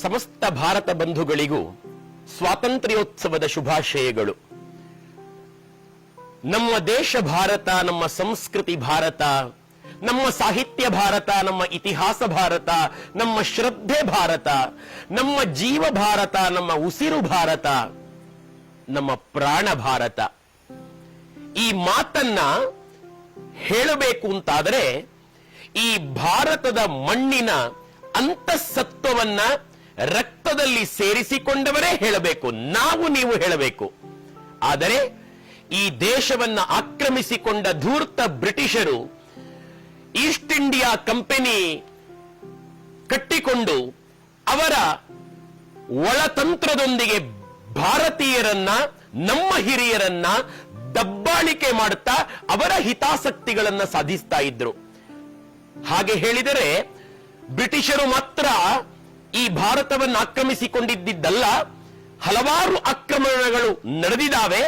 ಸಮಸ್ತ ಭಾರತ ಬಂಧುಗಳಿಗೂ ಸ್ವಾತಂತ್ರ್ಯೋತ್ಸವದ ಶುಭಾಶಯಗಳು. ನಮ್ಮ ದೇಶ ಭಾರತ, ನಮ್ಮ ಸಂಸ್ಕೃತಿ ಭಾರತ, ನಮ್ಮ ಸಾಹಿತ್ಯ ಭಾರತ, ನಮ್ಮ ಇತಿಹಾಸ ಭಾರತ, ನಮ್ಮ ಶ್ರದ್ಧೆ ಭಾರತ, ನಮ್ಮ ಜೀವ ಭಾರತ, ನಮ್ಮ ಉಸಿರು ಭಾರತ, ನಮ್ಮ ಪ್ರಾಣ ಭಾರತ. ಈ ಮಾತನ್ನ ಹೇಳಬೇಕು ಅಂತಾದರೆ ಈ ಭಾರತದ ಮಣ್ಣಿನ ಅಂತಃಸತ್ವವನ್ನ ರಕ್ತದಲ್ಲಿ ಸೇರಿಸಿಕೊಂಡವರೇ ಹೇಳಬೇಕು, ನಾವು ನೀವು ಹೇಳಬೇಕು. ಆದರೆ ಈ ದೇಶವನ್ನ ಆಕ್ರಮಿಸಿಕೊಂಡ ಧೂರ್ತ ಬ್ರಿಟಿಷರು ಈಸ್ಟ್ ಇಂಡಿಯಾ ಕಂಪನಿ ಕಟ್ಟಿಕೊಂಡು ಅವರ ಒಳತಂತ್ರದೊಂದಿಗೆ ಭಾರತೀಯರನ್ನ, ನಮ್ಮ ಹಿರಿಯರನ್ನ ದಬ್ಬಾಳಿಕೆ ಮಾಡುತ್ತಾ ಅವರ ಹಿತಾಸಕ್ತಿಗಳನ್ನ ಸಾಧಿಸ್ತಾ ಇದ್ರು. ಹಾಗೆ ಹೇಳಿದರೆ ಬ್ರಿಟಿಷರು ಮಾತ್ರ ಈ ಭಾರತವನ್ನು ಆಕ್ರಮಿಸಿಕೊಂಡಿದ್ದಲ್ಲ, ಹಲವಾರು ಆಕ್ರಮಣಗಳು ನಡೆದಿದ್ದಾವೆ.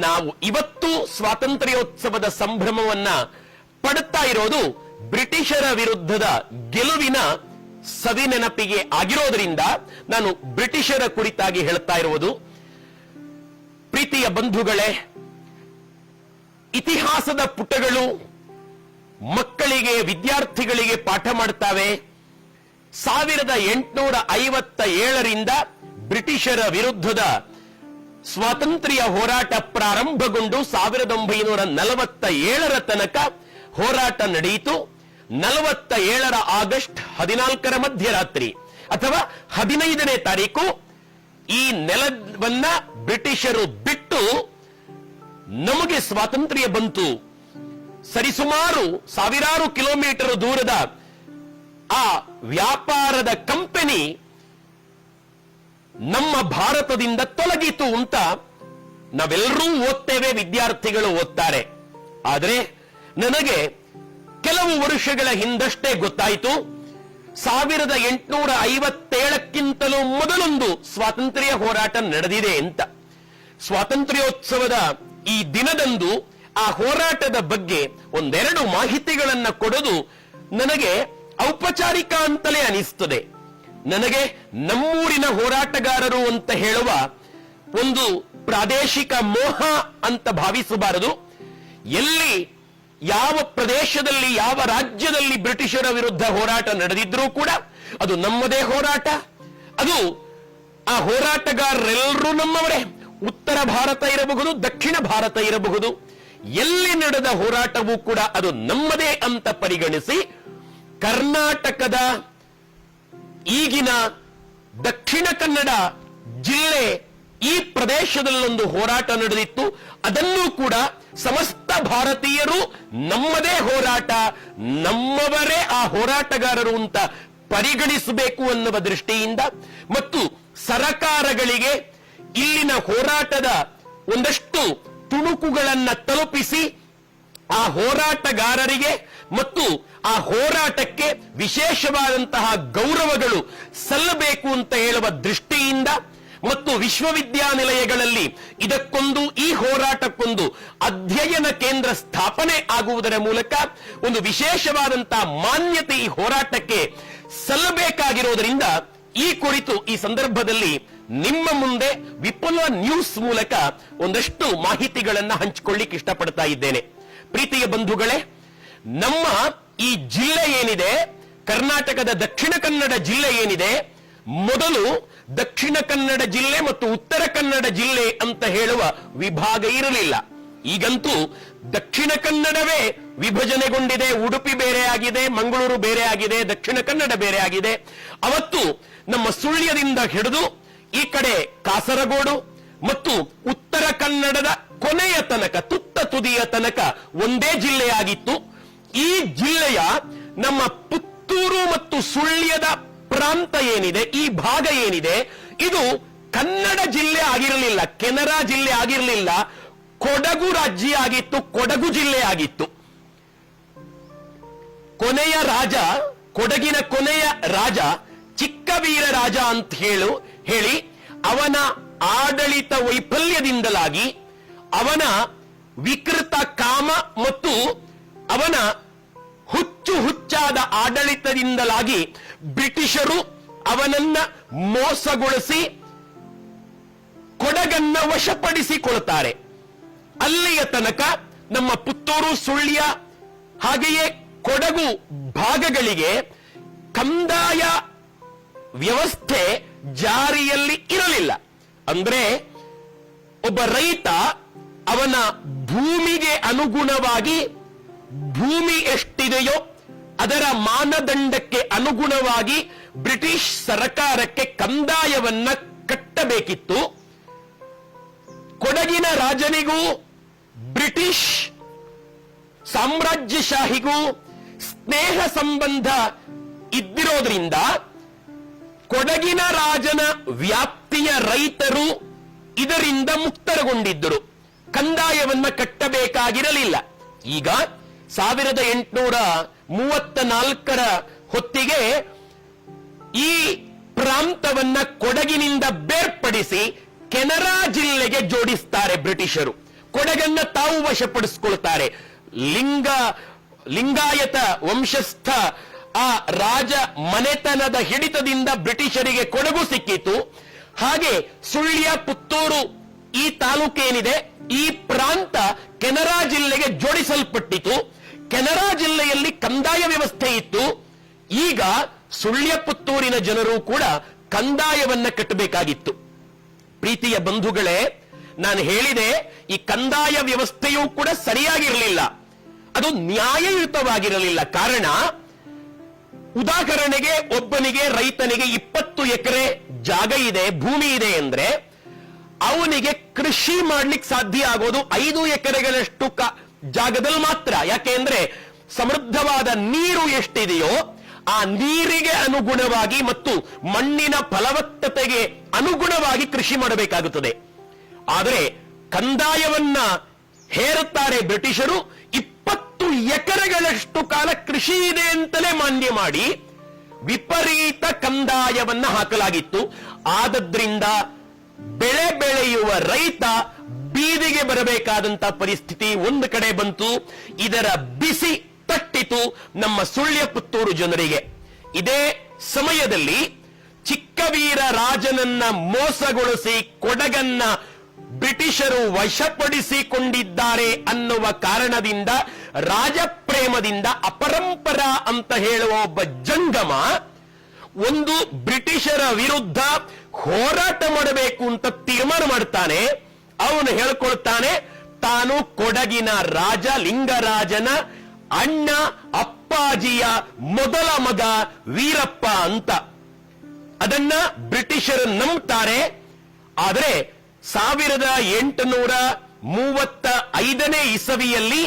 ನಾವು ಇವತ್ತು ಸ್ವಾತಂತ್ರ್ಯೋತ್ಸವದ ಸಂಭ್ರಮವನ್ನ ಪಡುತ್ತಾ ಇರೋದು ಬ್ರಿಟಿಷರ ವಿರುದ್ಧದ ಗೆಲುವಿನ ಸವಿನೆನಪಿಗೆ ಆಗಿರೋದ್ರಿಂದ ನಾನು ಬ್ರಿಟಿಷರ ಕುರಿತಾಗಿ ಹೇಳ್ತಾ ಇರುವುದು. ಪ್ರೀತಿಯ ಬಂಧುಗಳೇ, ಇತಿಹಾಸದ ಪುಟಗಳು ಮಕ್ಕಳಿಗೆ, ವಿದ್ಯಾರ್ಥಿಗಳಿಗೆ ಪಾಠ ಮಾಡ್ತಾವೆ. 1857ರಿಂದ ಬ್ರಿಟಿಷರ ವಿರುದ್ಧದ ಸ್ವಾತಂತ್ರ್ಯ ಹೋರಾಟ ಪ್ರಾರಂಭಗೊಂಡು 1947ರ ತನಕ ಹೋರಾಟ ನಡೆಯಿತು. 47ರ ಆಗಸ್ಟ್ 14ರ ಮಧ್ಯರಾತ್ರಿ ಅಥವಾ 15ನೇ ತಾರೀಕು ಈ ನೆಲವನ್ನ ಬ್ರಿಟಿಷರು ಬಿಟ್ಟು ನಮಗೆ ಸ್ವಾತಂತ್ರ್ಯ ಬಂತು. ಸರಿಸುಮಾರು ಸಾವಿರಾರು ಕಿಲೋಮೀಟರ್ ದೂರದ ಆ ವ್ಯಾಪಾರದ ಕಂಪನಿ ನಮ್ಮ ಭಾರತದಿಂದ ತೊಲಗಿತು ಅಂತ ನಾವೆಲ್ಲರೂ ಓದ್ತೇವೆ, ವಿದ್ಯಾರ್ಥಿಗಳು ಓದ್ತಾರೆ. ಆದರೆ ನನಗೆ ಕೆಲವು ವರ್ಷಗಳ ಹಿಂದಷ್ಟೇ ಗೊತ್ತಾಯಿತು, 1857ಕ್ಕಿಂತಲೂ ಮೊದಲೊಂದು ಸ್ವಾತಂತ್ರ್ಯ ಹೋರಾಟ ನಡೆದಿದೆ ಅಂತ. ಸ್ವಾತಂತ್ರ್ಯೋತ್ಸವದ ಈ ದಿನದಂದು ಆ ಹೋರಾಟದ ಬಗ್ಗೆ ಒಂದೆರಡು ಮಾಹಿತಿಗಳನ್ನ ಕೊಡೋದು ನನಗೆ ಔಪಚಾರಿಕ ಅಂತಲೇ ಅನಿಸ್ತದೆ. ನನಗೆ ನಮ್ಮೂರಿನ ಹೋರಾಟಗಾರರು ಅಂತ ಹೇಳುವ ಒಂದು ಪ್ರಾದೇಶಿಕ ಮೋಹ ಅಂತ ಭಾವಿಸಬಾರದು. ಎಲ್ಲಿ ಯಾವ ಪ್ರದೇಶದಲ್ಲಿ, ಯಾವ ರಾಜ್ಯದಲ್ಲಿ ಬ್ರಿಟಿಷರ ವಿರುದ್ಧ ಹೋರಾಟ ನಡೆದಿದ್ರೂ ಕೂಡ ಅದು ನಮ್ಮದೇ ಹೋರಾಟ. ಅದು ಆ ಹೋರಾಟಗಾರರೆಲ್ಲರೂ ನಮ್ಮವರೇ. ಉತ್ತರ ಭಾರತ ಇರಬಹುದು, ದಕ್ಷಿಣ ಭಾರತ ಇರಬಹುದು, ಎಲ್ಲಿ ನಡೆದ ಹೋರಾಟವೂ ಕೂಡ ಅದು ನಮ್ಮದೇ ಅಂತ ಪರಿಗಣಿಸಿ ಕರ್ನಾಟಕದ ಈಗಿನ ದಕ್ಷಿಣ ಕನ್ನಡ ಜಿಲ್ಲೆ ಈ ಪ್ರದೇಶದಲ್ಲೊಂದು ಹೋರಾಟ ನಡೆದಿತ್ತು. ಅದನ್ನೂ ಕೂಡ ಸಮಸ್ತ ಭಾರತೀಯರು ನಮ್ಮದೇ ಹೋರಾಟ, ನಮ್ಮವರೇ ಆ ಹೋರಾಟಗಾರರು ಅಂತ ಪರಿಗಣಿಸಬೇಕು ಅನ್ನುವ ದೃಷ್ಟಿಯಿಂದ ಮತ್ತು ಸರಕಾರಗಳಿಗೆ ಇಲ್ಲಿನ ಹೋರಾಟದ ಒಂದಷ್ಟು ತುಣುಕುಗಳನ್ನ ತಲುಪಿಸಿ ಆ ಹೋರಾಟಗಾರರಿಗೆ ಮತ್ತು ಆ ಹೋರಾಟಕ್ಕೆ ವಿಶೇಷವಾದಂತಹ ಗೌರವಗಳು ಸಲ್ಲಬೇಕು ಅಂತ ಹೇಳುವ ದೃಷ್ಟಿಯಿಂದ ಮತ್ತು ವಿಶ್ವವಿದ್ಯಾನಿಲಯಗಳಲ್ಲಿ ಇದಕ್ಕೊಂದು, ಈ ಹೋರಾಟಕ್ಕೊಂದು ಅಧ್ಯಯನ ಕೇಂದ್ರ ಸ್ಥಾಪನೆ ಆಗುವುದರ ಮೂಲಕ ಒಂದು ವಿಶೇಷವಾದಂತಹ ಮಾನ್ಯತೆ ಈ ಹೋರಾಟಕ್ಕೆ ಸಲ್ಲಬೇಕಾಗಿರೋದ್ರಿಂದ ಈ ಕುರಿತು ಈ ಸಂದರ್ಭದಲ್ಲಿ ನಿಮ್ಮ ಮುಂದೆ ವಿಪುಲ ನ್ಯೂಸ್ ಮೂಲಕ ಒಂದಷ್ಟು ಮಾಹಿತಿಗಳನ್ನ ಹಂಚಿಕೊಳ್ಳಿಕ್ಕೆ ಇಷ್ಟಪಡ್ತಾ ಇದ್ದೇನೆ. ಪ್ರೀತಿಯ ಬಂಧುಗಳೇ, ನಮ್ಮ ಈ ಜಿಲ್ಲೆ ಏನಿದೆ, ಕರ್ನಾಟಕದ ದಕ್ಷಿಣ ಕನ್ನಡ ಜಿಲ್ಲೆ ಏನಿದೆ, ಮೊದಲು ದಕ್ಷಿಣ ಕನ್ನಡ ಜಿಲ್ಲೆ ಮತ್ತು ಉತ್ತರ ಕನ್ನಡ ಜಿಲ್ಲೆ ಅಂತ ಹೇಳುವ ವಿಭಾಗ ಇರಲಿಲ್ಲ. ಈಗಂತೂ ದಕ್ಷಿಣ ಕನ್ನಡವೇ ವಿಭಜನೆಗೊಂಡಿದೆ. ಉಡುಪಿ ಬೇರೆ ಆಗಿದೆ, ಮಂಗಳೂರು ಬೇರೆ ಆಗಿದೆ, ದಕ್ಷಿಣ ಕನ್ನಡ ಬೇರೆ ಆಗಿದೆ. ಅವತ್ತು ನಮ್ಮ ಸುಳ್ಯದಿಂದ ಹಿಡಿದು ಈ ಕಡೆ ಕಾಸರಗೋಡು ಮತ್ತು ಉತ್ತರ ಕನ್ನಡದ ಕೊನೆಯ ತನಕ, ತುತ್ತ ತುದಿಯ ತನಕ ಒಂದೇ ಜಿಲ್ಲೆಯಾಗಿತ್ತು. ಈ ಜಿಲ್ಲೆಯ ನಮ್ಮ ಪುತ್ತೂರು ಮತ್ತು ಸುಳ್ಯದ ಪ್ರಾಂತ ಏನಿದೆ, ಈ ಭಾಗ ಏನಿದೆ, ಇದು ಕನ್ನಡ ಜಿಲ್ಲೆ ಆಗಿರಲಿಲ್ಲ, ಕೆನರಾ ಜಿಲ್ಲೆ ಆಗಿರಲಿಲ್ಲ, ಕೊಡಗು ರಾಜ್ಯ ಆಗಿತ್ತು, ಕೊಡಗು ಜಿಲ್ಲೆ ಆಗಿತ್ತು. ಕೊನೆಯ ರಾಜ, ಕೊಡಗಿನ ಕೊನೆಯ ರಾಜ ಚಿಕ್ಕವೀರ ರಾಜ ಅಂತ ಹೇಳಿ ಅವನ ಆಡಳಿತ ವೈಫಲ್ಯದಿಂದಲಾಗಿ, ಅವನ ವಿಕೃತ ಕಾಮ ಮತ್ತು ಅವನ ಹುಚ್ಚಾದ ಆಡಳಿತದಿಂದಲಾಗಿ ಬ್ರಿಟಿಷರು ಅವನನ್ನ ಮೋಸಗೊಳಿಸಿ ಕೊಡಗನ್ನ ವಶಪಡಿಸಿಕೊಳ್ತಾರೆ. ಅಲ್ಲಿಯ ತನಕ ನಮ್ಮ ಪುತ್ತೂರು, ಸುಳ್ಯ ಹಾಗೆಯೇ ಕೊಡಗು ಭಾಗಗಳಿಗೆ ಕಂದಾಯ ವ್ಯವಸ್ಥೆ ಜಾರಿಯಲ್ಲಿ ಇರಲಿಲ್ಲ. ಅಂದ್ರೆ ಒಬ್ಬ ರೈತ ಅವನ ಭೂಮಿಗೆ ಅನುಗುಣವಾಗಿ ಭೂಮಿ ಎಷ್ಟಿದೆಯೋ ಅದರ ಮಾನದಂಡಕ್ಕೆ ಅನುಗುಣವಾಗಿ ಬ್ರಿಟಿಷ್ ಸರ್ಕಾರಕ್ಕೆ ಕಂದಾಯವನ್ನ ಕಟ್ಟಬೇಕಿತ್ತು. ಕೊಡಗಿನ ರಾಜನಿಗೂ ಬ್ರಿಟಿಷ್ ಸಾಮ್ರಾಜ್ಯಶಾಹಿಗೂ ಸ್ನೇಹ ಸಂಬಂಧ ಇದ್ದಿರೋದ್ರಿಂದ ಕೊಡಗಿನ ರಾಜನ ವ್ಯಾಪ್ತಿಯ ರೈತರು ಇದರಿಂದ ಮುಕ್ತರಗೊಂಡಿದ್ದರು. ಕಂದಾಯವನ್ನ ಕಟ್ಟಬೇಕಾಗಿರಲಿಲ್ಲ. ಈಗ 1834 ಹೊತ್ತಿಗೆ ಈ ಪ್ರಾಂತವನ್ನ ಕೊಡಗಿನಿಂದ ಬೇರ್ಪಡಿಸಿ ಕೆನರಾ ಜಿಲ್ಲೆಗೆ ಜೋಡಿಸ್ತಾರೆ ಬ್ರಿಟಿಷರು. ಕೊಡಗನ್ನ ತಾವು ವಶಪಡಿಸಿಕೊಳ್ತಾರೆ. ಲಿಂಗಾಯತ ವಂಶಸ್ಥ ಆ ರಾಜ ಮನೆತನದ ಹಿಡಿತದಿಂದ ಬ್ರಿಟಿಷರಿಗೆ ಕೊಡಗು ಸಿಕ್ಕಿತು. ಹಾಗೆ ಸುಳ್ಯ, ಪುತ್ತೂರು ಈ ತಾಲೂಕೇನಿದೆ, ಈ ಪ್ರಾಂತ ಕೆನರಾ ಜಿಲ್ಲೆಗೆ ಜೋಡಿಸಲ್ಪಟ್ಟಿತು. ಕೆನರಾ ಜಿಲ್ಲೆಯಲ್ಲಿ ಕಂದಾಯ ವ್ಯವಸ್ಥೆ ಇತ್ತು. ಈಗ ಸುಳ್ಯ, ಪುತ್ತೂರಿನ ಜನರು ಕೂಡ ಕಂದಾಯವನ್ನ ಕಟ್ಟಬೇಕಾಗಿತ್ತು. ಪ್ರೀತಿಯ ಬಂಧುಗಳೇ, ನಾನು ಹೇಳಿದೆ ಈ ಕಂದಾಯ ವ್ಯವಸ್ಥೆಯೂ ಕೂಡ ಸರಿಯಾಗಿರಲಿಲ್ಲ, ಅದು ನ್ಯಾಯಯುತವಾಗಿರಲಿಲ್ಲ. ಕಾರಣ, ಉದಾಹರಣೆಗೆ ಒಬ್ಬನಿಗೆ ರೈತನಿಗೆ 20 ಎಕರೆ ಜಾಗ ಇದೆ, ಭೂಮಿ ಇದೆ ಅಂದ್ರೆ ಅವನಿಗೆ ಕೃಷಿ ಮಾಡ್ಲಿಕ್ಕೆ ಸಾಧ್ಯ ಆಗೋದು 5 ಎಕರೆಗಳಷ್ಟು ಜಾಗದಲ್ಲಿ ಮಾತ್ರ. ಯಾಕೆಂದ್ರೆ ಸಮೃದ್ಧವಾದ ನೀರು ಎಷ್ಟಿದೆಯೋ ಆ ನೀರಿಗೆ ಅನುಗುಣವಾಗಿ ಮತ್ತು ಮಣ್ಣಿನ ಫಲವತ್ತತೆಗೆ ಅನುಗುಣವಾಗಿ ಕೃಷಿ ಮಾಡಬೇಕಾಗುತ್ತದೆ. ಆದರೆ ಕಂದಾಯವನ್ನ ಹೇರುತ್ತಾರೆ ಬ್ರಿಟಿಷರು. 20 ಎಕರೆಗಳಷ್ಟು ಕಾಲ ಕೃಷಿ ಇದೆ ಅಂತಲೇ ಮಾನ್ಯ ಮಾಡಿ ವಿಪರೀತ ಕಂದಾಯವನ್ನ ಹಾಕಲಾಗಿತ್ತು. ಆದದ್ರಿಂದ ಬೆಳೆ ಬೆಳೆಯುವ ರೈತ ಬೀದಿಗೆ ಬರಬೇಕಾದಂತ ಪರಿಸ್ಥಿತಿ ಒಂದು ಕಡೆ ಬಂತು. ಇದರ ಬಿಸಿ ತಟ್ಟಿತು ನಮ್ಮ ಸುಳ್ಯ, ಪುತ್ತೂರು ಜನರಿಗೆ. ಇದೇ ಸಮಯದಲ್ಲಿ ಚಿಕ್ಕವೀರ ರಾಜನನ್ನ ಮೋಸಗೊಳಿಸಿ ಕೊಡಗನ್ನ ಬ್ರಿಟಿಷರು ವಶಪಡಿಸಿಕೊಂಡಿದ್ದಾರೆ ಅನ್ನುವ ಕಾರಣದಿಂದ, ರಾಜಪ್ರೇಮದಿಂದ ಅಪರಂಪರ ಅಂತ ಹೇಳುವ ಒಬ್ಬ ಜಂಗಮ ಒಂದು ಬ್ರಿಟಿಷರ ವಿರುದ್ಧ ಹೋರಾಟ ಮಾಡಬೇಕು ಅಂತ ತೀರ್ಮಾನ ಮಾಡ್ತಾನೆ. ಅವನು ಹೇಳ್ಕೊಳ್ತಾನೆ, ತಾನು ಕೊಡಗಿನ ರಾಜ ಲಿಂಗರಾಜನ ಅಣ್ಣ ಅಪ್ಪಾಜಿಯ ಮೊದಲ ಮಗ ವೀರಪ್ಪ ಅಂತ. ಅದನ್ನ ಬ್ರಿಟಿಷರು ನಂಬ್ತಾರೆ. ಆದರೆ 1835 ಇಸವಿಯಲ್ಲಿ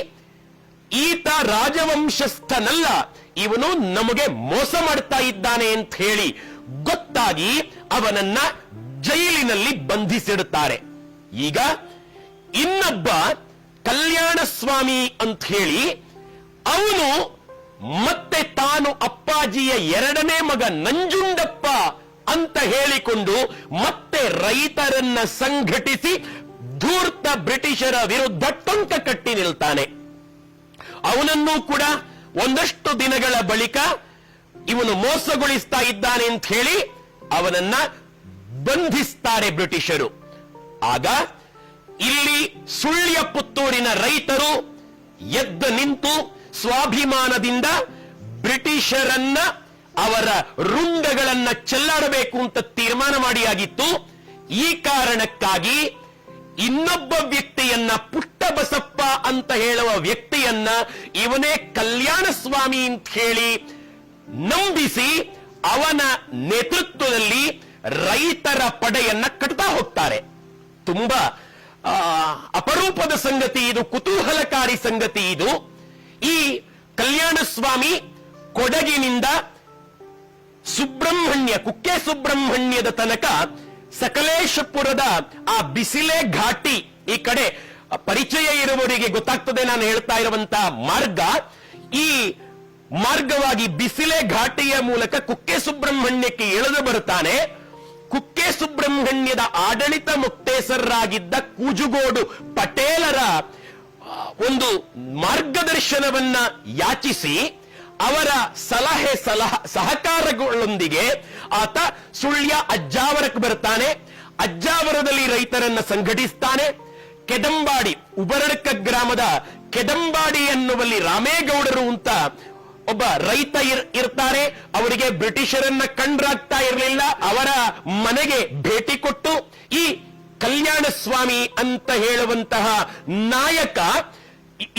ಈತ ರಾಜವಂಶಸ್ಥನಲ್ಲ, ಇವನು ನಮಗೆ ಮೋಸ ಮಾಡ್ತಾ ಇದ್ದಾನೆ ಅಂತ ಹೇಳಿ ಗೊತ್ತಾಗಿ ಅವನನ್ನ ಜೈಲಿನಲ್ಲಿ ಬಂಧಿಸಿಡುತ್ತಾರೆ. ಈಗ ಇನ್ನೊಬ್ಬ ಕಲ್ಯಾಣ ಸ್ವಾಮಿ ಅಂತ ಹೇಳಿ ಅವನು ಮತ್ತೆ ತಾನು ಅಪ್ಪಾಜಿಯ 2ನೇ ಮಗ ನಂಜುಂಡಪ್ಪ ಅಂತ ಹೇಳಿಕೊಂಡು ಮತ್ತೆ ರೈತರನ್ನ ಸಂಘಟಿಸಿ ಧೂರ್ತ ಬ್ರಿಟಿಷರ ವಿರುದ್ಧ ಟೊಂಕ ಕಟ್ಟಿ ನಿಲ್ತಾನೆ. ಅವನನ್ನು ಕೂಡ ಒಂದಷ್ಟು ದಿನಗಳ ಬಳಿಕ ಇವನು ಮೋಸಗೊಳಿಸ್ತಾ ಇದ್ದಾನೆ ಅಂತ ಹೇಳಿ ಅವನನ್ನ ಬಂಧಿಸ್ತಾರೆ ಬ್ರಿಟಿಷರು. ಆಗ ಇಲ್ಲಿ ಸುಳ್ಯ, ಪುತ್ತೂರಿನ ರೈತರು ಎದ್ದು ನಿಂತು ಸ್ವಾಭಿಮಾನದಿಂದ ಬ್ರಿಟಿಷರನ್ನ ಅವರ ರುಂಡಗಳನ್ನ ಚೆಲ್ಲಾಡಬೇಕು ಅಂತ ತೀರ್ಮಾನ ಮಾಡಿಯಾಗಿತ್ತು. ಈ ಕಾರಣಕ್ಕಾಗಿ ಇನ್ನೊಬ್ಬ ವ್ಯಕ್ತಿಯನ್ನ, ಪುಟ್ಟಬಸಪ್ಪ ಅಂತ ಹೇಳುವ ವ್ಯಕ್ತಿಯನ್ನ ಇವನೇ ಕಲ್ಯಾಣ ಸ್ವಾಮಿ ಅಂತ ಹೇಳಿ ನಂಬಿಸಿ ಅವನ ನೇತೃತ್ವದಲ್ಲಿ ರೈತರ ಪಡೆಯನ್ನ ಕಟ್ತಾ ಹೋಗ್ತಾರೆ. ತುಂಬಾ ಅಪರೂಪದ ಸಂಗತಿ ಇದು, ಕುತೂಹಲಕಾರಿ ಸಂಗತಿ ಇದು. ಈ ಕಲ್ಯಾಣ ಸ್ವಾಮಿ ಕೊಡಗಿನಿಂದ ಸುಬ್ರಹ್ಮಣ್ಯ, ಕುಕ್ಕೆ ಸುಬ್ರಹ್ಮಣ್ಯದ ತನಕ ಸಕಲೇಶಪುರದ ಆ ಬಿಸಿಲೆ ಘಾಟಿ, ಈ ಕಡೆ ಪರಿಚಯ ಇರುವವರಿಗೆ ಗೊತ್ತಾಗ್ತದೆ ನಾನು ಹೇಳ್ತಾ ಇರುವಂತಹ ಮಾರ್ಗ. ಈ ಮಾರ್ಗವಾಗಿ ಬಿಸಿಲೆ ಘಾಟಿಯ ಮೂಲಕ ಕುಕ್ಕೆ ಸುಬ್ರಹ್ಮಣ್ಯಕ್ಕೆ ಇಳಿದು ಬರುತ್ತಾನೆ. ಕುಕ್ಕೆ ಸುಬ್ರಹ್ಮಣ್ಯದ ಆಡಳಿತ ಮುಕ್ತೇಸರರಾಗಿದ್ದ ಕೂಜುಗೋಡು ಪಟೇಲರ ಒಂದು ಮಾರ್ಗದರ್ಶನವನ್ನ ಯಾಚಿಸಿ ಅವರ ಸಲಹೆ ಸಹಕಾರಗಳೊಂದಿಗೆ ಆತ ಸುಳ್ಯ ಅಜ್ಜಾವರಕ್ಕೆ ಬರ್ತಾನೆ. ಅಜ್ಜಾವರದಲ್ಲಿ ರೈತರನ್ನ ಸಂಘಟಿಸ್ತಾನೆ. ಕೆದಂಬಾಡಿ, ಉಬರಡ್ಕ ಗ್ರಾಮದ ಕೆದಂಬಾಡಿ ಎನ್ನುವಲ್ಲಿ ರಾಮೇಗೌಡರು ಅಂತ ಒಬ್ಬ ರೈತ ಇರ್ತಾರೆ. ಅವರಿಗೆ ಬ್ರಿಟಿಷರನ್ನ ಕಂಡ್ರಾಗ್ತಾ ಇರಲಿಲ್ಲ. ಅವರ ಮನೆಗೆ ಭೇಟಿ ಕೊಟ್ಟು ಈ ಕಲ್ಯಾಣ ಸ್ವಾಮಿ ಅಂತ ಹೇಳುವಂತಹ ನಾಯಕ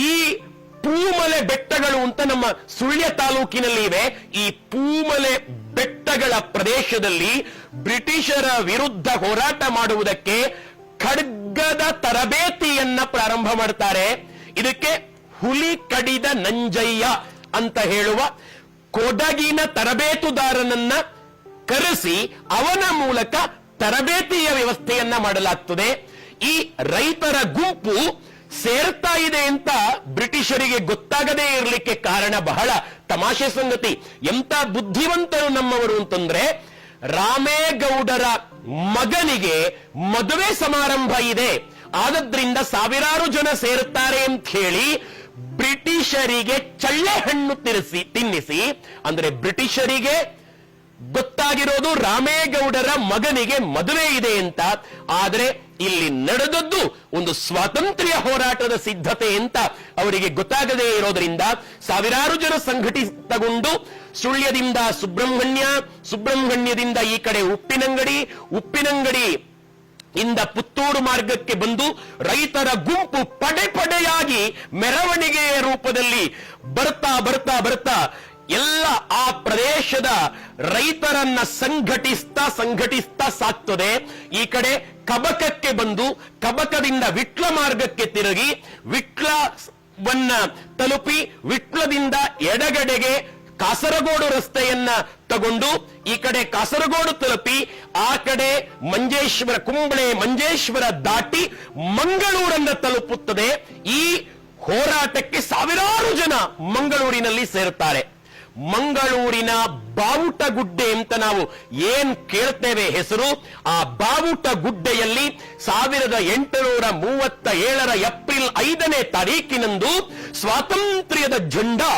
ಈ ಪೂಮಲೆ ಬೆಟ್ಟಗಳು ಅಂತ ನಮ್ಮ ಸುಳ್ಯ ತಾಲೂಕಿನಲ್ಲಿ ಇವೆ. ಈ ಪೂಮಲೆ ಬೆಟ್ಟಗಳ ಪ್ರದೇಶದಲ್ಲಿ ಬ್ರಿಟಿಷರ ವಿರುದ್ಧ ಹೋರಾಟ ಮಾಡುವುದಕ್ಕೆ ಖಡ್ಗದ ತರಬೇತಿಯನ್ನ ಪ್ರಾರಂಭ ಮಾಡ್ತಾರೆ. ಇದಕ್ಕೆ ಹುಲಿ ಕಡಿದ ನಂಜಯ್ಯ ಅಂತ ಹೇಳುವ ಕೊಡಗಿನ ತರಬೇತುದಾರನನ್ನ ಕರೆಸಿ ಅವನ ಮೂಲಕ ತರಬೇತಿಯ ವ್ಯವಸ್ಥೆಯನ್ನ ಮಾಡಲಾಗ್ತದೆ. ಈ ರೈತರ ಗುಂಪು ಸೇರ್ತಾ ಇದೆ ಅಂತ ಬ್ರಿಟಿಷರಿಗೆ ಗೊತ್ತಾಗದೇ ಇರಲಿಕ್ಕೆ ಕಾರಣ ಬಹಳ ತಮಾಷೆ ಸಂಗತಿ. ಎಂತ ಬುದ್ಧಿವಂತರು ನಮ್ಮವರು ಅಂತಂದ್ರೆ, ರಾಮೇಗೌಡರ ಮಗನಿಗೆ ಮದುವೆ ಸಮಾರಂಭ ಇದೆ, ಆದದ್ರಿಂದ ಸಾವಿರಾರು ಜನ ಸೇರುತ್ತಾರೆ ಅಂತ ಹೇಳಿ ಬ್ರಿಟಿಷರಿಗೆ ಚಳ್ಳೆ ಹಣ್ಣು ತಿನ್ನಿಸಿ, ಅಂದ್ರೆ ಬ್ರಿಟಿಷರಿಗೆ ಗೊತ್ತಾಗಿರೋದು ರಾಮೇಗೌಡರ ಮಗನಿಗೆ ಮದುವೆ ಇದೆ ಅಂತ. ಆದರೆ ಇಲ್ಲಿ ನಡೆದದ್ದು ಒಂದು ಸ್ವಾತಂತ್ರ್ಯ ಹೋರಾಟದ ಸಿದ್ಧತೆ ಅಂತ ಅವರಿಗೆ ಗೊತ್ತಾಗದೇ ಇರೋದ್ರಿಂದ ಸಾವಿರಾರು ಜನ ಸಂಘಟಿತಗೊಂಡು ಸುಳ್ಯದಿಂದ ಸುಬ್ರಹ್ಮಣ್ಯದಿಂದ ಈ ಕಡೆ ಉಪ್ಪಿನಂಗಡಿ ಇಂದ ಪುತ್ತೂರು ಮಾರ್ಗಕ್ಕೆ ಬಂದು ರೈತರ ಗುಂಪು ಪಡೆಯಾಗಿ ಮೆರವಣಿಗೆಯ ರೂಪದಲ್ಲಿ ಬರ್ತಾ ಎಲ್ಲ ಆ ಪ್ರದೇಶದ ರೈತರನ್ನ ಸಂಘಟಿಸ್ತಾ ಸಾಕ್ತದೆ. ಈ ಕಡೆ ಕಬಕಕ್ಕೆ ಬಂದು ಕಬಕದಿಂದ ವಿಟ್ಲ ಮಾರ್ಗಕ್ಕೆ ತಿರುಗಿ ವಿಟ್ಲವನ್ನ ತಲುಪಿ ವಿಟ್ಲದಿಂದ ಎಡಗಡೆಗೆ ಕಾಸರಗೋಡು ರಸ್ತೆಯನ್ನ ತಗೊಂಡು ಈ ಕಡೆ ಕಾಸರಗೋಡು ತಲುಪಿ ಆ ಕಡೆ ಕುಂಬಳೆ ಮಂಜೇಶ್ವರ ದಾಟಿ ಮಂಗಳೂರನ್ನ ತಲುಪುತ್ತದೆ. ಈ ಹೋರಾಟಕ್ಕೆ ಸಾವಿರಾರು ಜನ ಮಂಗಳೂರಿನಲ್ಲಿ ಸೇರುತ್ತಾರೆ. ಮಂಗಳೂರಿನ ಬಾವುಟಗುಡ್ಡೆ ಅಂತ ನಾವು ಏನ್ ಕೇಳ್ತೇವೆ ಹೆಸರು, ಆ ಬಾವುಟಗುಡ್ಡೆಯಲ್ಲಿ 1837 ಏಪ್ರಿಲ್ 5ನೇ ತಾರೀಕಿನಂದು ಸ್ವಾತಂತ್ರ್ಯದ ಝಂಡಾ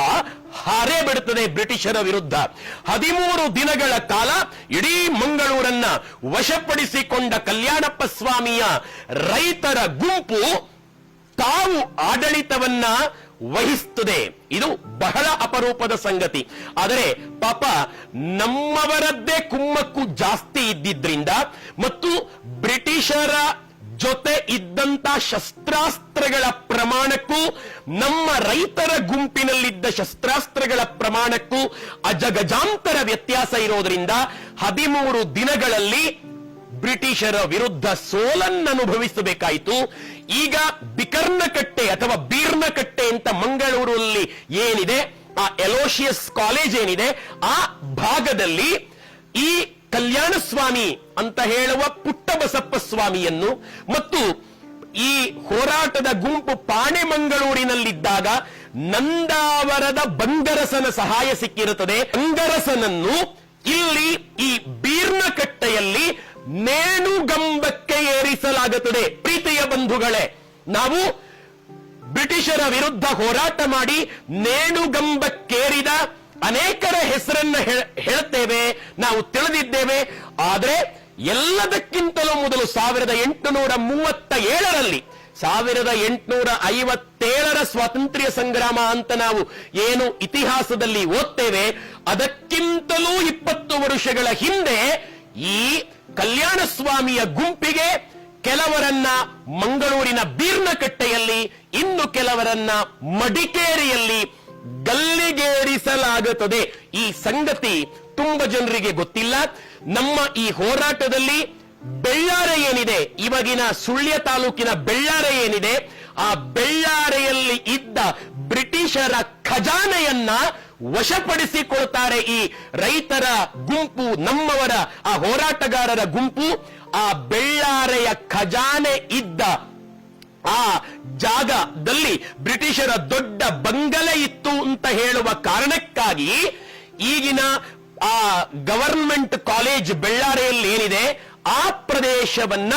ಹಾರೇ ಬಿಡುತ್ತದೆ ಬ್ರಿಟಿಷರ ವಿರುದ್ಧ. 13 ದಿನಗಳ ಕಾಲ ಇಡೀ ಮಂಗಳೂರನ್ನ ವಶಪಡಿಸಿಕೊಂಡ ಕಲ್ಯಾಣಪ್ಪ ಸ್ವಾಮಿಯ ರೈತರ ಗುಂಪು ತಾವು ಆಡಳಿತವನ್ನ ವಹಿಸುತ್ತದೆ. ಇದು ಬಹಳ ಅಪರೂಪದ ಸಂಗತಿ. ಆದರೆ ಪಾಪ ನಮ್ಮವರದ್ದೇ ಕುಮ್ಮಕ್ಕು ಜಾಸ್ತಿ ಇದ್ದಿದ್ರಿಂದ ಮತ್ತು ಬ್ರಿಟಿಷರ ಜೊತೆ ಇದ್ದಂತ ಶಸ್ತ್ರಾಸ್ತ್ರಗಳ ಪ್ರಮಾಣಕ್ಕೂ ನಮ್ಮ ರೈತರ ಗುಂಪಿನಲ್ಲಿದ್ದ ಶಸ್ತ್ರಾಸ್ತ್ರಗಳ ಪ್ರಮಾಣಕ್ಕೂ ಅಜಗಜಾಂತರ ವ್ಯತ್ಯಾಸ ಇರೋದ್ರಿಂದ 13 ದಿನಗಳಲ್ಲಿ ಬ್ರಿಟಿಷರ ವಿರುದ್ಧ ಸೋಲನ್ನನುಭವಿಸಬೇಕಾಯಿತು. ಈಗ ಬಿಕರ್ನಕಟ್ಟೆ ಅಥವಾ ಬೀರ್ನಕಟ್ಟೆ ಅಂತ ಮಂಗಳೂರಲ್ಲಿ ಏನಿದೆ, ಆ ಎಲೋಷಿಯಸ್ ಕಾಲೇಜ್ ಏನಿದೆ, ಆ ಭಾಗದಲ್ಲಿ ಈ ಕಲ್ಯಾಣ ಸ್ವಾಮಿ ಅಂತ ಹೇಳುವ ಪುಟ್ಟಬಸಪ್ಪ ಸ್ವಾಮಿಯನ್ನು ಮತ್ತು ಈ ಹೋರಾಟದ ಗುಂಪು ಪಾಣೆಮಂಗಳೂರಿನಲ್ಲಿದ್ದಾಗ ನಂದಾವರದ ಬಂಗರಸನ ಸಹಾಯ ಸಿಕ್ಕಿರುತ್ತದೆ. ಬಂಗರಸನನ್ನು ಇಲ್ಲಿ ಈ ಬೀರ್ನಕಟ್ಟೆಯಲ್ಲಿ ನೇಣುಗಂಬಕ್ಕೆ ಏರಿಸಲಾಗುತ್ತದೆ. ಪ್ರೀತಿಯ ಬಂಧುಗಳೇ, ನಾವು ಬ್ರಿಟಿಷರ ವಿರುದ್ಧ ಹೋರಾಟ ಮಾಡಿ ನೇಣುಗಂಬಕ್ಕೇರಿದ ಅನೇಕರ ಹೆಸರನ್ನ ಹೇಳುತ್ತೇವೆ, ನಾವು ತಿಳಿದಿದ್ದೇವೆ. ಆದರೆ ಎಲ್ಲದಕ್ಕಿಂತಲೂ ಮೊದಲು 1837ರಲ್ಲಿ 1857ರ ಸ್ವಾತಂತ್ರ್ಯ ಸಂಗ್ರಾಮ ಅಂತ ನಾವು ಏನು ಇತಿಹಾಸದಲ್ಲಿ ಓದ್ತೇವೆ, ಅದಕ್ಕಿಂತಲೂ 20 ವರ್ಷಗಳ ಹಿಂದೆ ಈ ಕಲ್ಯಾಣ ಸ್ವಾಮಿಯ ಗುಂಪಿಗೆ ಕೆಲವರನ್ನ ಮಂಗಳೂರಿನ ಬೀರ್ನಕಟ್ಟೆಯಲ್ಲಿ, ಇನ್ನು ಕೆಲವರನ್ನ ಮಡಿಕೇರಿಯಲ್ಲಿ ಗಲ್ಲಿಗೇರಿಸಲಾಗುತ್ತದೆ. ಈ ಸಂಗತಿ ತುಂಬಾ ಜನರಿಗೆ ಗೊತ್ತಿಲ್ಲ. ನಮ್ಮ ಈ ಹೋರಾಟದಲ್ಲಿ ಬೆಳ್ಳಾರೆ ಏನಿದೆ, ಇವಾಗಿನ ಸುಳ್ಯ ತಾಲೂಕಿನ ಬೆಳ್ಳಾರೆ ಏನಿದೆ, ಆ ಬೆಳ್ಳಾರೆಯಲ್ಲಿ ಇದ್ದ ಬ್ರಿಟಿಷರ ಖಜಾನೆಯನ್ನ ವಶಪಡಿಸಿಕೊಳ್ತಾರೆ ಈ ರೈತರ ಗುಂಪು, ನಮ್ಮವರ ಆ ಹೋರಾಟಗಾರರ ಗುಂಪು. ಆ ಬೆಳ್ಳಾರೆಯ ಖಜಾನೆ ಇದ್ದ ಆ ಜಾಗದಲ್ಲಿ ಬ್ರಿಟಿಷರ ದೊಡ್ಡ ಬಂಗಲೆ ಇತ್ತು ಅಂತ ಹೇಳುವ ಕಾರಣಕ್ಕಾಗಿ ಈಗಿನ ಆ ಗವರ್ಮೆಂಟ್ ಕಾಲೇಜ್ ಬೆಳ್ಳಾರೆಯಲ್ಲಿ ಏನಿದೆ, ಆ ಪ್ರದೇಶವನ್ನ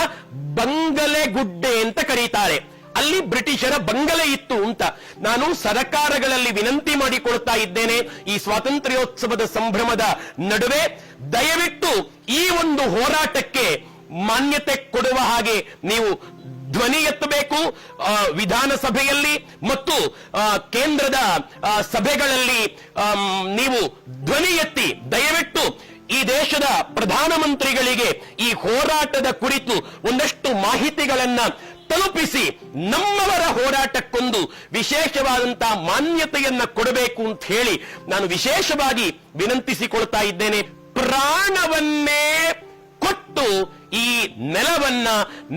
ಬಂಗಲೆಗುಡ್ಡೆ ಅಂತ ಕರೀತಾರೆ. ಅಲ್ಲಿ ಬ್ರಿಟಿಷರ ಬಂಗಲೆ ಇತ್ತು ಅಂತ. ನಾನು ಸರಕಾರಗಳಲ್ಲಿ ವಿನಂತಿ ಮಾಡಿಕೊಳ್ತಾ ಇದ್ದೇನೆ, ಈ ಸ್ವಾತಂತ್ರ್ಯೋತ್ಸವದ ಸಂಭ್ರಮದ ನಡುವೆ ದಯವಿಟ್ಟು ಈ ಒಂದು ಹೋರಾಟಕ್ಕೆ ಮಾನ್ಯತೆ ಕೊಡುವ ಹಾಗೆ ನೀವು ಧ್ವನಿ ಎತ್ತಬೇಕು. ವಿಧಾನಸಭೆಯಲ್ಲಿ ಮತ್ತು ಕೇಂದ್ರದ ಸಭೆಗಳಲ್ಲಿ ನೀವು ಧ್ವನಿ ಎತ್ತಿ ದಯವಿಟ್ಟು ಈ ದೇಶದ ಪ್ರಧಾನಮಂತ್ರಿಗಳಿಗೆ ಈ ಹೋರಾಟದ ಕುರಿತು ಒಂದಷ್ಟು ಮಾಹಿತಿಗಳನ್ನ ತಲುಪಿಸಿ ನಮ್ಮವರ ಹೋರಾಟಕ್ಕೊಂದು ವಿಶೇಷವಾದಂತಹ ಮಾನ್ಯತೆಯನ್ನ ಕೊಡಬೇಕು ಅಂತ ಹೇಳಿ ನಾನು ವಿಶೇಷವಾಗಿ ವಿನಂತಿಸಿಕೊಳ್ತಾ ಇದ್ದೇನೆ. ಪ್ರಾಣವನ್ನೇ ಕೊಟ್ಟು ಈ ನೆಲವನ್ನ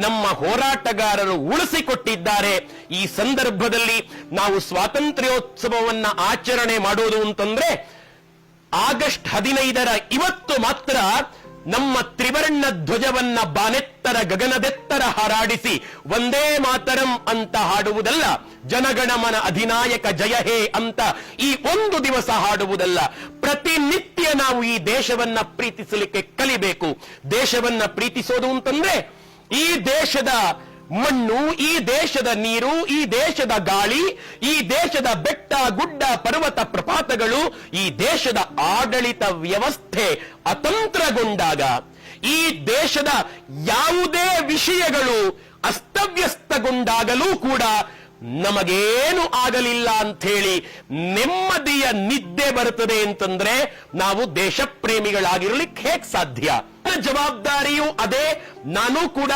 ನಮ್ಮ ಹೋರಾಟಗಾರರು ಉಳಿಸಿಕೊಟ್ಟಿದ್ದಾರೆ. ಈ ಸಂದರ್ಭದಲ್ಲಿ ನಾವು ಸ್ವಾತಂತ್ರ್ಯೋತ್ಸವವನ್ನ ಆಚರಣೆ ಮಾಡೋದು ಅಂತಂದ್ರೆ ಆಗಸ್ಟ್ 15ರ ಇವತ್ತು ಮಾತ್ರ ನಮ್ಮ ತ್ರಿವರ್ಣ ಧ್ವಜವನ್ನ ಬಾನೆತ್ತರ ಗಗನದೆತ್ತರ ಹಾರಾಡಿಸಿ ವಂದೇ ಮಾತರಂ ಅಂತ ಹಾಡುವುದಲ್ಲ, ಜನಗಣಮನ ಅಧಿನಾಯಕ ಜಯ ಹೇ ಅಂತ ಈ ಒಂದು ದಿವಸ ಹಾಡುವುದಲ್ಲ. ಪ್ರತಿನಿತ್ಯ ನಾವು ಈ ದೇಶವನ್ನ ಪ್ರೀತಿಸಲಿಕ್ಕೆ ಕಲಿಬೇಕು. ದೇಶವನ್ನ ಪ್ರೀತಿಸೋದು ಅಂತಂದ್ರೆ ಈ ದೇಶದ ಮಣ್ಣು, ಈ ದೇಶದ ನೀರು, ಈ ದೇಶದ ಗಾಳಿ, ಈ ದೇಶದ ಬೆಟ್ಟ ಗುಡ್ಡ ಪರ್ವತ ಪ್ರಪಾತಗಳು, ಈ ದೇಶದ ಆಡಳಿತ ವ್ಯವಸ್ಥೆ ಅತಂತ್ರಗೊಂಡಾಗ, ಈ ದೇಶದ ಯಾವುದೇ ವಿಷಯಗಳು ಅಸ್ತವ್ಯಸ್ತಗೊಂಡಾಗಲೂ ಕೂಡ ನಮಗೇನು ಆಗಲಿಲ್ಲ ಅಂತ ಹೇಳಿ ನೆಮ್ಮದಿಯ ನಿದ್ದೆ ಬರುತ್ತದೆ ಅಂತಂದ್ರೆ ನಾವು ದೇಶ ಪ್ರೇಮಿಗಳಾಗಿರ್ಲಿಕ್ಕೆ ಹೇಗೆ ಸಾಧ್ಯ? ಜವಾಬ್ದಾರಿಯೂ ಅದೇ. ನಾನು ಕೂಡ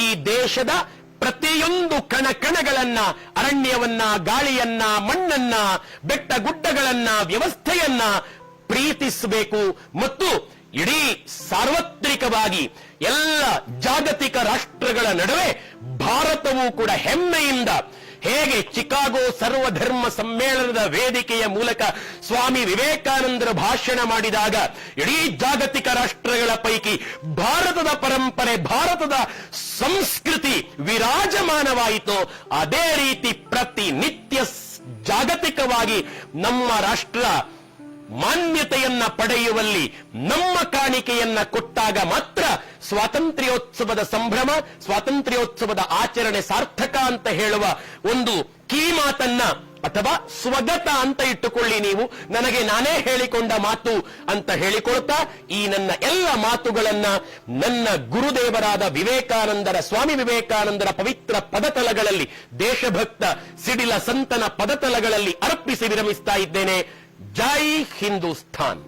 ಈ ದೇಶದ ಪ್ರತಿಯೊಂದು ಕಣಕಣಗಳನ್ನ, ಅರಣ್ಯವನ್ನ, ಗಾಳಿಯನ್ನ, ಮಣ್ಣನ್ನ, ಬೆಟ್ಟ ಗುಡ್ಡಗಳನ್ನ, ವ್ಯವಸ್ಥೆಯನ್ನ ಪ್ರೀತಿಸಬೇಕು ಮತ್ತು ಇಡೀ ಸಾರ್ವತ್ರಿಕವಾಗಿ ಎಲ್ಲ ಜಾಗತಿಕ ರಾಷ್ಟ್ರಗಳ ನಡುವೆ ಭಾರತವೂ ಕೂಡ ಹೆಮ್ಮೆಯಿಂದ ಹೇಗೆ ಚಿಕಾಗೋ ಸರ್ವಧರ್ಮ ಸಮ್ಮೇಳನದ ವೇದಿಕೆಯ ಮೂಲಕ ಸ್ವಾಮಿ ವಿವೇಕಾನಂದರು ಭಾಷಣ ಮಾಡಿದಾಗ ಇಡೀ ಜಾಗತಿಕ ರಾಷ್ಟ್ರಗಳ ಪೈಕಿ ಭಾರತದ ಪರಂಪರೆ, ಭಾರತದ ಸಂಸ್ಕೃತಿ ವಿರಾಜಮಾನವಾಯಿತು, ಅದೇ ರೀತಿ ಪ್ರತಿನಿತ್ಯ ಜಾಗತಿಕವಾಗಿ ನಮ್ಮ ರಾಷ್ಟ್ರ ಮಾನ್ಯತೆಯನ್ನ ಪಡೆಯುವಲ್ಲಿ ನಮ್ಮ ಕಾಣಿಕೆಯನ್ನ ಕೊಟ್ಟಾಗ ಮಾತ್ರ ಸ್ವಾತಂತ್ರ್ಯೋತ್ಸವದ ಸಂಭ್ರಮ, ಸ್ವಾತಂತ್ರ್ಯೋತ್ಸವದ ಆಚರಣೆ ಸಾರ್ಥಕ ಅಂತ ಹೇಳುವ ಒಂದು ಕಿವಿಮಾತನ್ನ ಅಥವಾ ಸ್ವಗತ ಅಂತ ಇಟ್ಟುಕೊಳ್ಳಿ. ನೀವು ನನಗೆ ನಾನೇ ಹೇಳಿಕೊಂಡ ಮಾತು ಅಂತ ಹೇಳಿಕೊಳ್ತಾ ಈ ನನ್ನ ಎಲ್ಲ ಮಾತುಗಳನ್ನ ನನ್ನ ಗುರುದೇವರಾದ ವಿವೇಕಾನಂದರ, ಸ್ವಾಮಿ ವಿವೇಕಾನಂದರ ಪವಿತ್ರ ಪದತಲಗಳಲ್ಲಿ, ದೇಶಭಕ್ತ ಸಿಡಿಲ ಸಂತನ ಪದತಲಗಳಲ್ಲಿ ಅರ್ಪಿಸಿ ವಿರಮಿಸ್ತಾ ಇದ್ದೇನೆ. ಜೈ ಹಿಂದೂಸ್ತಾನ್.